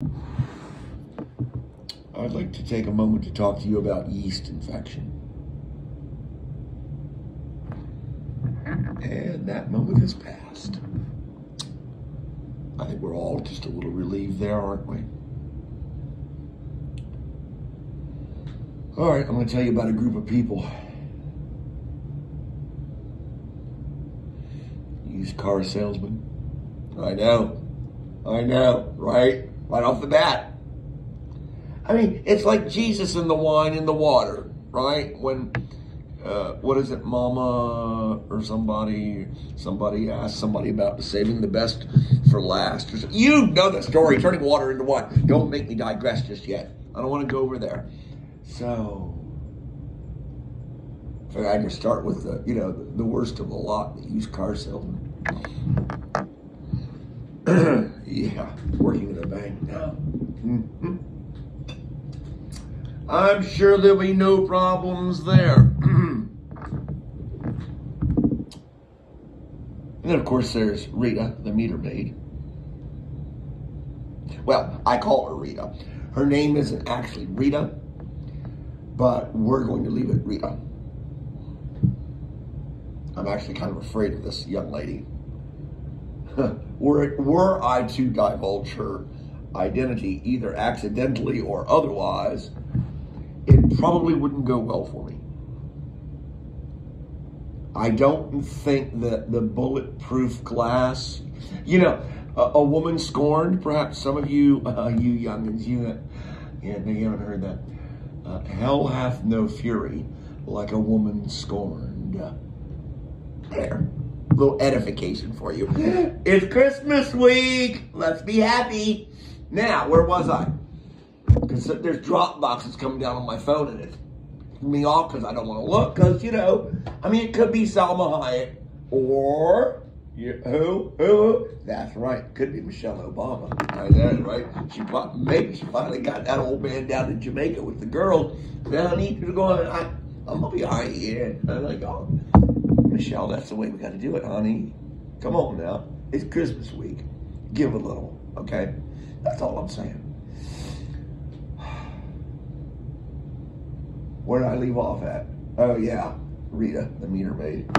I'd like to take a moment to talk to you about yeast infection. And that moment has passed. I think we're all just a little relieved there, aren't we? All right, I'm going to tell you about a group of people. Used car salesman. I know, right? Right off the bat. I mean, it's like Jesus and the wine and the water, right? When, what is it, Mama or somebody asked somebody about saving the best for last. You know the story, turning water into wine. Don't make me digress just yet. I don't want to go over there. So, I figured I'd just start with the worst of the lot, the used car salesman. Yeah, working in a bank now. I'm sure there'll be no problems there. And then, of course, there's Rita, the meter maid. Well, I call her Rita. Her name isn't actually Rita, but we're going to leave it Rita. I'm actually kind of afraid of this young lady. Were I to divulge her identity, either accidentally or otherwise, it probably wouldn't go well for me. I don't think that the bulletproof glass, a woman scorned, perhaps some of you, you youngins, you haven't heard that. Hell hath no fury like a woman scorned. There. Little edification for you. It's Christmas week. Let's be happy. Now, where was I? Because there's drop boxes coming down on my phone and it's me off because I don't want to look. Because, it could be Salma Hayek or who? That's right. Could be Michelle Obama. I know, right? Maybe she finally got that old man down in Jamaica with the girls. Now I need you to go on. I'm going to be all right here. I'm like, oh, Michelle, that's the way we got to do it, honey. Come on now. It's Christmas week. Give a little, okay? That's all I'm saying. Where did I leave off at? Oh, yeah. Rita, the meter maid.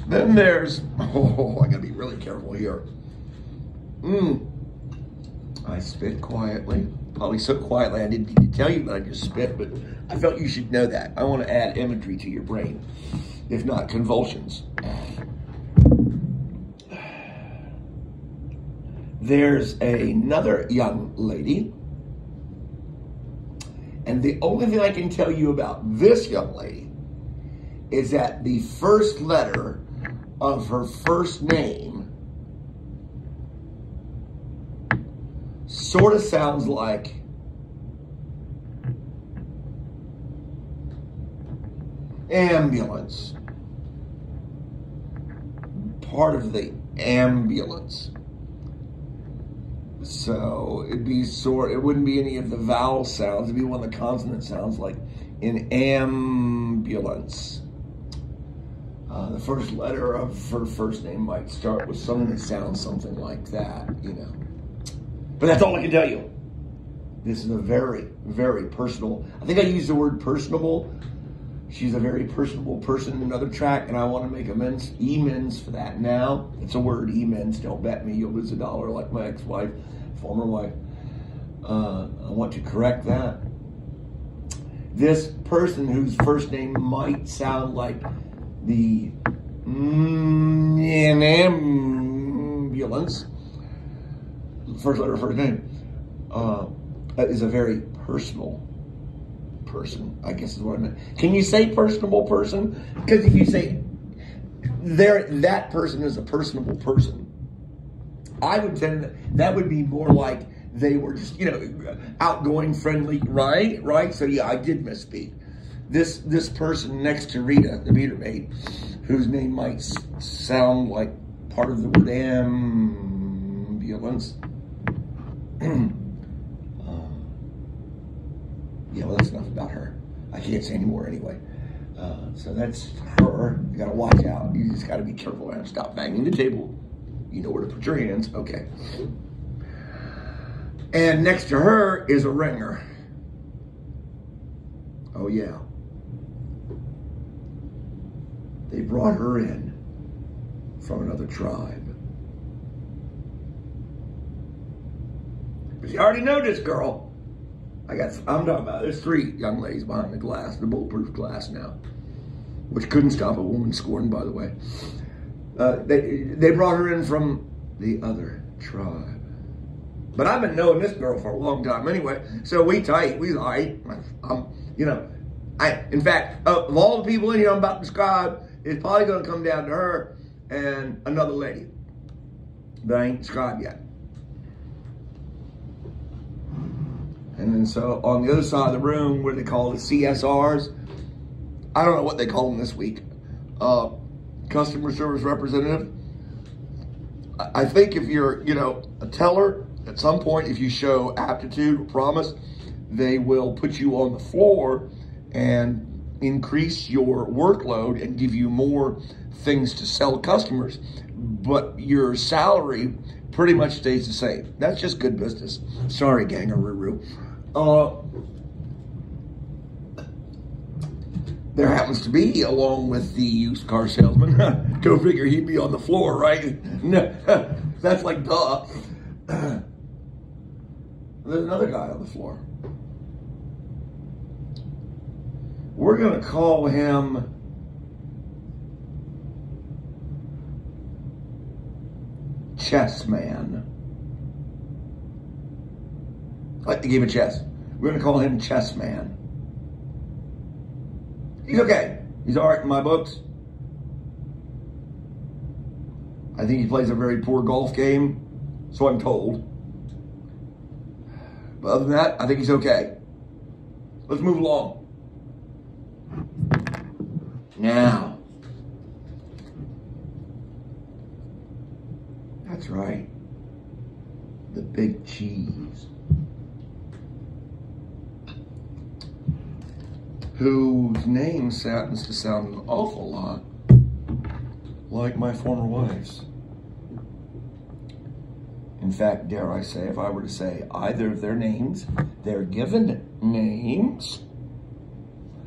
Then there's... I got to be really careful here. I spit quietly. Probably so quietly I didn't need to tell you that I just spit, but I felt you should know that. I want to add imagery to your brain, if not convulsions. There's another young lady, and the only thing I can tell you about this young lady is that the first letter of her first name sort of sounds like ambulance. Part of the ambulance. So it wouldn't be any of the vowel sounds. It'd be one of the consonant sounds, like in ambulance. The first letter of her first name might start with something that sounds something like that, But that's all I can tell you. This is a very, very personal. I think I used the word personable. She's a very personable person in another track, and I want to make amends for that now. It's a word, amends. Don't bet me. You'll lose $1 like my ex-wife, former wife. I want to correct that. This person whose first name might sound like the ambulance, first letter of first name, is a very personal person, I guess is what I meant. Can you say personable person? Because if you say that person is a personable person, I would tend that would be more like they were just, outgoing, friendly, right? So yeah, I did misspeak. This person next to Rita, the meter maid, whose name might sound like part of the word ambulance. Yeah, well, that's enough about her. I can't say any more anyway. So that's her. You gotta watch out. You just gotta be careful and stop banging the table. You know where to put your hands. Okay. And next to her is a ringer. Oh yeah. They brought her in from another tribe. But you already know this girl. I'm talking about, there's 3 young ladies behind the glass, the bulletproof glass now, which couldn't stop a woman scorned, by the way. They brought her in from the other tribe. But I've been knowing this girl for a long time anyway, so we tight. You know, in fact, of all the people in here I'm about to describe, it's probably going to come down to her and another lady that I ain't described yet. And then so on the other side of the room, where they call the CSRs, I don't know what they call them this week, customer service representative. I think if you're, you know, a teller, at some point, if you show aptitude or promise, they will put you on the floor and increase your workload and give you more things to sell customers. But your salary pretty much stays the same. That's just good business. Sorry, Gangaroo. There happens to be, along with the used car salesman, go figure he'd be on the floor, right? That's like, duh. There's another guy on the floor. We're going to call him Chessman. Like the game of chess. We're going to call him Chessman. He's okay. He's all right in my books. I think he plays a very poor golf game, so I'm told. But other than that, I think he's okay. Let's move along. Now. That's right. The big cheese. Whose name happens to sound an awful lot like my former wife's. In fact, dare I say, if I were to say either of their names, their given names,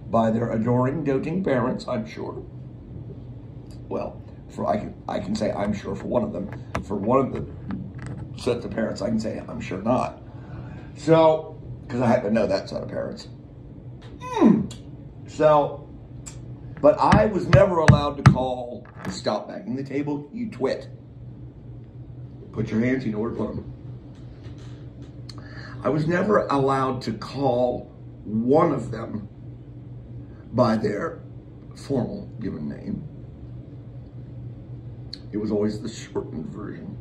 by their adoring, doting parents, I'm sure. Well, I can say I'm sure for one of them. For one of the sets of parents, I can say I'm sure not. So, because I happen to know that set of parents. So, but I was never allowed to call, stop banging the table, you twit. Put your hands, you know where to put them. I was never allowed to call one of them by their formal given name. It was always the shortened version.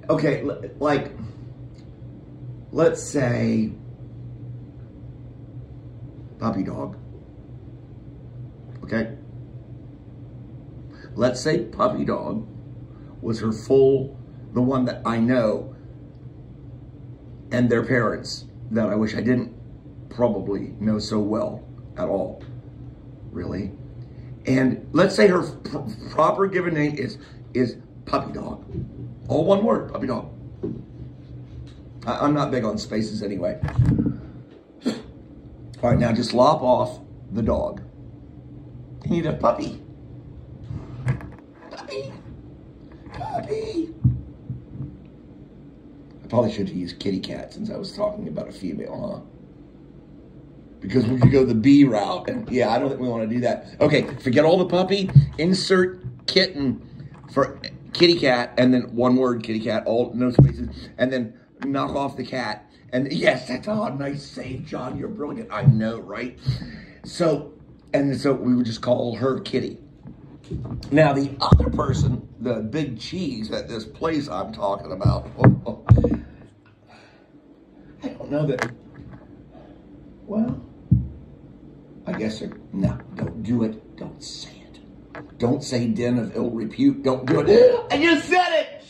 Okay, like, let's say puppy dog. Okay? Let's say puppy dog was her full, the one that I know, and their parents that I wish I didn't probably know so well at all, really. And let's say her proper given name is puppy dog. All one word, puppy dog. I'm not big on spaces anyway. All right, now just lop off the dog. You need a puppy. Puppy. Puppy. I probably should have used kitty cat since I was talking about a female, huh? Because we could go the B route, and yeah, I don't think we want to do that. Okay, forget all the puppy. Insert kitten for kitty cat, and then one word kitty cat, all no spaces, and then knock off the cat. And yes, that's a nice save, John. You're brilliant. I know, right? So, and so we would just call her Kitty. Now the other person, the big cheese at this place I'm talking about. I don't know that. Well, I guess no, don't do it. Don't say it. Don't say den of ill repute. Don't do it. I just said it.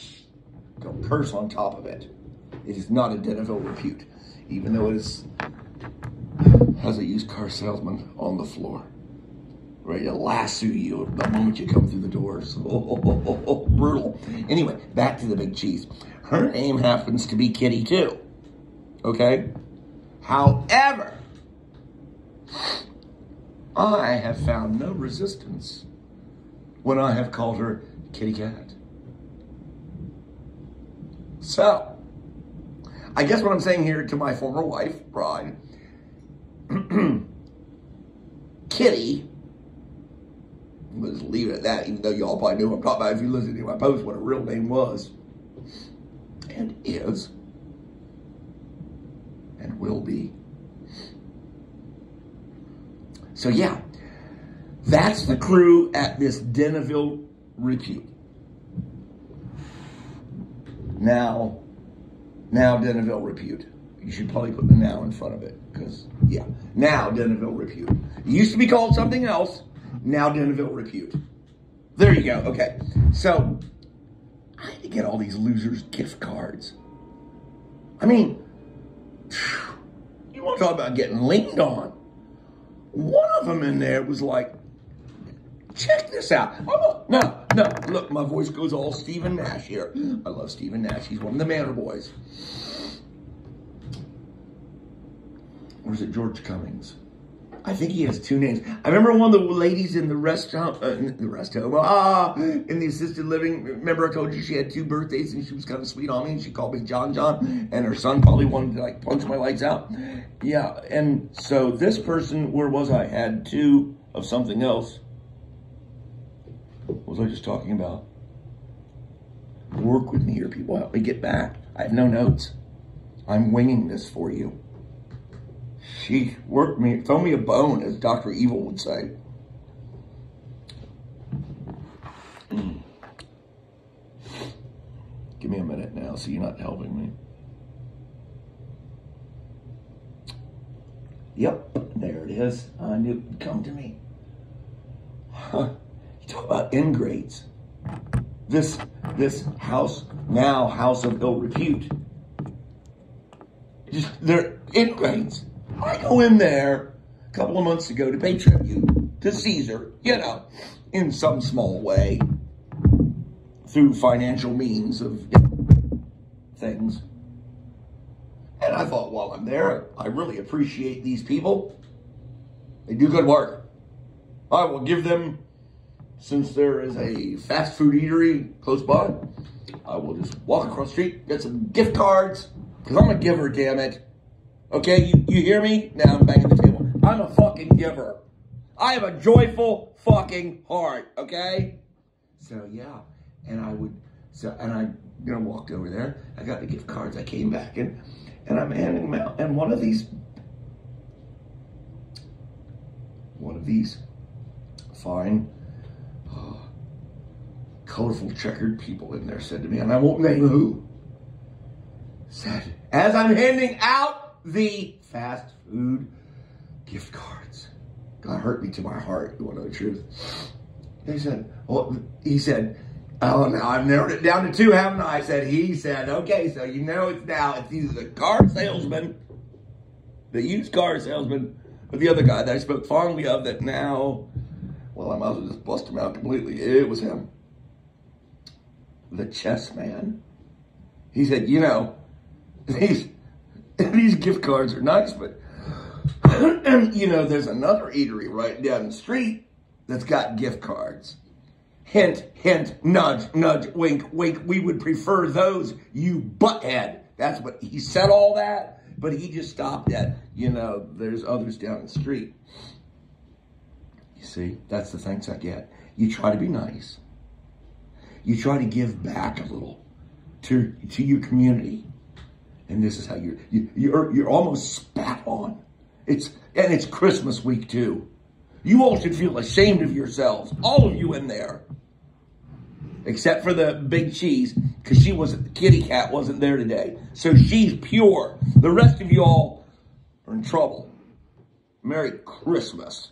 Don't curse on top of it. It is not a den of ill repute, even though it is, has a used car salesman on the floor. ready to lasso you the moment you come through the doors. Brutal. Anyway, back to the big cheese. Her name happens to be Kitty too. Okay? However, I have found no resistance when I have called her Kitty Cat. So, I guess what I'm saying here to my former wife, bride, Kitty, I'm just leave it at that, even though y'all probably knew what I'm talking about if you listened to my post, what her real name was, and is, and will be. So yeah, that's the crew at this Deneville Repute. Now Deneville Repute. You should probably put the now in front of it, because, yeah, now Deneville Repute. It used to be called something else, now Deneville Repute. There you go, okay. So, I had to get all these losers gift cards. I mean, you want to talk about getting leaned on. One of them in there was like, check this out. No, look, my voice goes all Stephen Nash here. I love Stephen Nash. He's one of the Manor Boys. Or is it George Cummings? I think he has two names. I remember one of the ladies in the rest home, in the assisted living. Remember I told you she had 2 birthdays and she was kind of sweet on me and she called me John, and her son probably wanted to like punch my lights out. Yeah, and so this person, where was I? Had 2 of something else. What was I just talking about? Work with me here, people. Help me get back. I have no notes. I'm winging this for you. She worked me, throw me a bone, as Dr. Evil would say. Give me a minute now, so you're not helping me. Yep, there it is. I knew it would come to me. Huh. You talk about ingrates. This house, now House of Ill Repute. They're ingrates. I go in there a couple of months ago to pay tribute to Caesar, you know, in some small way, through financial means of things. And I thought, while I'm there, I really appreciate these people. They do good work. I will give them, since there is a fast food eatery close by, I will just walk across the street, get some gift cards, because I'm a giver, damn it. Okay, you hear me? Now I'm banging the table. I'm a fucking giver. I have a joyful fucking heart, okay? So, yeah. And I walked over there. I got the gift cards. I came back and I'm handing them out. And one of these fine, colorful checkered people in there said to me, and I won't name who, said, as I'm handing out the fast food gift cards. God hurt me to my heart, you want to know the truth. He said, oh, now I've narrowed it down to 2, haven't I? He said, okay, so you know it's either the car salesman, the used car salesman, or the other guy that I spoke fondly of that now, well, I might as well just bust him out completely. It was him. The Chessman. He said, you know, these gift cards are nice, but, and, you know, there's another eatery right down the street that's got gift cards. Hint, hint, nudge, nudge, wink, wink. We would prefer those, you butthead. That's what, he said all that, but he just stopped at, you know, there's others down the street. You see, that's the thanks I get. You try to be nice. You try to give back a little to your community. And this is how you're almost spat on. It's Christmas week too. You all should feel ashamed of yourselves, all of you in there, except for the big cheese, because Kitty Cat wasn't there today, so she's pure. The rest of you all are in trouble. Merry Christmas.